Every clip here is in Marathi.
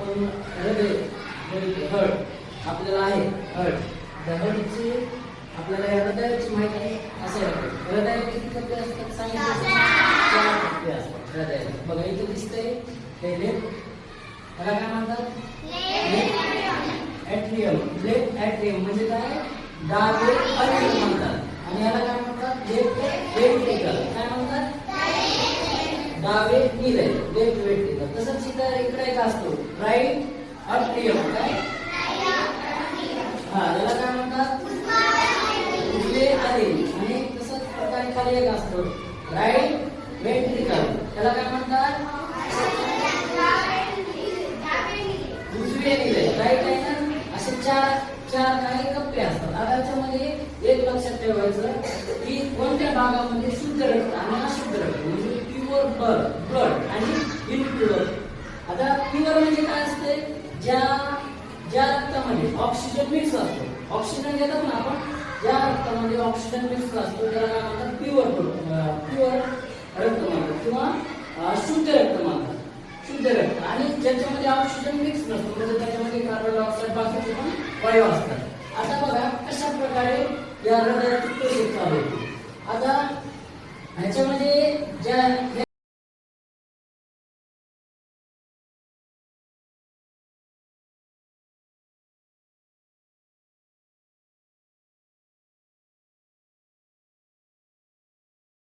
आपण हृदय हर्ट आपल्याला आहे हर्ट त्या हर्टची आपल्याला हृदयाची माहिती आहे असे हृदयाला किती कप्पे असतात सांगितलं 4 कप्पे असतात हृदयाला. बघा इथे दिसतंय ते लेफ्ट त्याला काय म्हणतात ॲट्रियम. लेफ्ट ॲट्रियम म्हणजे काय डावे अलिंद म्हणतात आणि याला काय म्हणतात लेफ्ट वेंट्रिकल. काय म्हणतात डावे निलय लेफ्ट वेंट्रिकल. तसंच इकडे एक असतो राईट अट्रियम. काय याला काय म्हणतात उजवे अलिंद. आणि तसंच प्रकारे खाली एक असतो राईट वेंट्रिकल. त्याला काय म्हणतात उजवे निलय राईट आहे ना. असे चार काही कप्पे असतात. आता त्याच्यामध्ये एक लक्षात ठेवायचं की कोणत्या भागामध्ये शुद्ध रक्त आणि अशुद्ध रक्त म्हणजे प्युअर ब्लड आणि इम्प्युअर. आता प्युअर म्हणजे काय असते ज्या रक्तामध्ये ऑक्सिजन मिक्स असतो. ऑक्सिजन घेतात ना आपण ज्या रक्तामध्ये ऑक्सिजन मिक्स असतो त्याला काय म्हणतात प्युअर रक्त म्हणतात किंवा शुद्ध रक्त म्हणतात. शुद्ध रक्त. आणि ज्याच्यामध्ये ऑक्सिजन मिक्स नसतो म्हणजे त्याच्यामध्ये कार्बन डायऑक्साईड बाकीचे पण वायू असतात. आता बघा कशा प्रकारे या हृदयाची प्रोसेस चालू होते. आता ह्याच्यामध्ये ज्या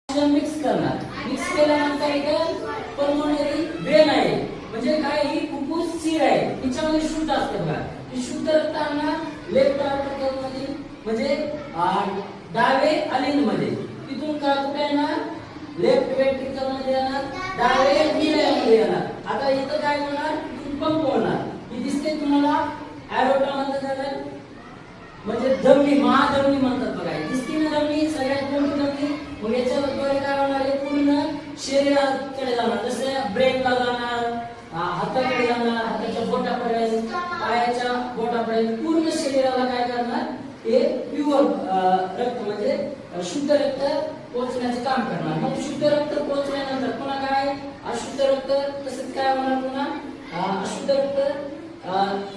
मिक्स करणार. मिक्स केल्यानंतर इथं पल्मोनरी वेन आहे म्हणजे काय ही फुफ्फुस शिर आहे तिच्यामध्ये शुद्ध असते बघा. ही शुद्ध रक्त आणणार लेफ्ट आर्टिकल मध्ये म्हणजे डावे अलिंद मध्ये. तिथून का कुठे येणार लेफ्ट वेंट्रिकल मध्ये येणार डावे निलयामध्ये येणार. आता इथं काय होणार पंप होणार. ही दिसते तुम्हाला ॲरोटा म्हणतात म्हणजे धमनी महाधमनी म्हणतात बघा. दिसते ना धमनी सगळ्यात मोठी धमनी. मग याच्याद्वारे काय होणार आहे पूर्ण शरीराकडे जाणार. जसे ब्रेनला जाणार हाताकडे जाणार हाताच्या बोटापर्यंत पायाच्या बोटापर्यंत पूर्ण शरीराला काय करणार हे प्युअर रक्त म्हणजे शुद्ध रक्त पोहोचण्याचे काम करणार. मग शुद्ध रक्त पोहोचल्यानंतर पुन्हा काय अशुद्ध रक्त तसेच काय होणार पुन्हा अशुद्ध रक्त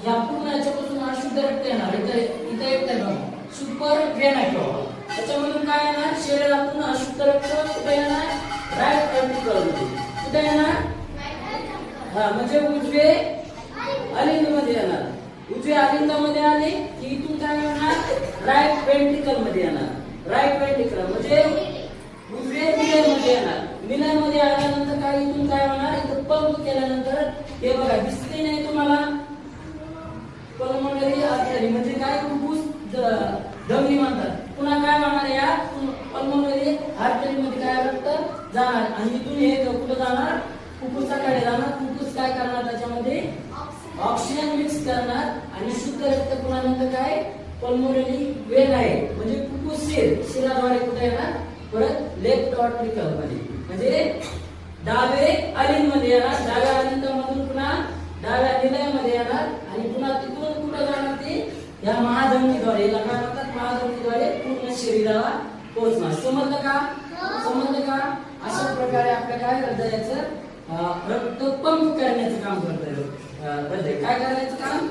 या पूर्ण याच्यापासून अशुद्ध रक्त येणार. इथे एक सुपर वेना किंवा त्याच्यामधून काय येणार शरीरातून अशुद्ध रक्त कुठे येणार राईट वेंट्रिकल मध्ये. कुठे येणार म्हणजे उजवे अलिंद मध्ये येणार. उजवे अलिंदामध्ये आले की इथून काय होणार राईट वेंट्रिकल मध्ये येणार. राईट वेंट्रिकल म्हणजे उजवे निलय मध्ये येणार. निलय मध्ये आल्यानंतर काय इथून काय होणार इथं पंप केल्यानंतर हे बघा दिसते नाही तुम्हाला पल्मोनरी आर्टरी म्हणजे काय फुफ्फुस धमनी म्हणतात. पुन्हा काय होणार या पल्मोनरी आर्टरी मध्ये काय रक्त जाणार आणि इथून हे कुठं जाणार फुफ्फुसाकडे जाणार. फुफ्फुस काय करणार त्याच्यामध्ये ऑक्सिजन मिक्स करणार आणि शुद्ध रक्त पुन्हा नंतर काय पल्मोनरी वेन आहे म्हणजे फुफ्फुस शिराद्वारे कुठे येणार परत लेफ्ट ऑर्टिकल मध्ये म्हणजे डावे अलिंद मध्ये येणार. डाव्या अलिंदामधून पुन्हा डाव्या निलयामध्ये येणार आणि पुन्हा तिथून कुठं जाणार ते या महाधमनीद्वारे काय म्हणतात महाधमनीद्वारे पूर्ण शरीराला पोहोचणार. समजलं का अशा प्रकारे आपल्या काय हृदयाचं रक्त पंप करण्याचं काम करतं. हृदय काय करण्याचं काम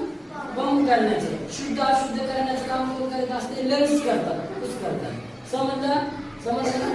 पंप करण्याचं शुद्ध अशुद्ध करण्याचं काम करीत असते. लंग्स करतात फुफ्फुस करतात. समजलं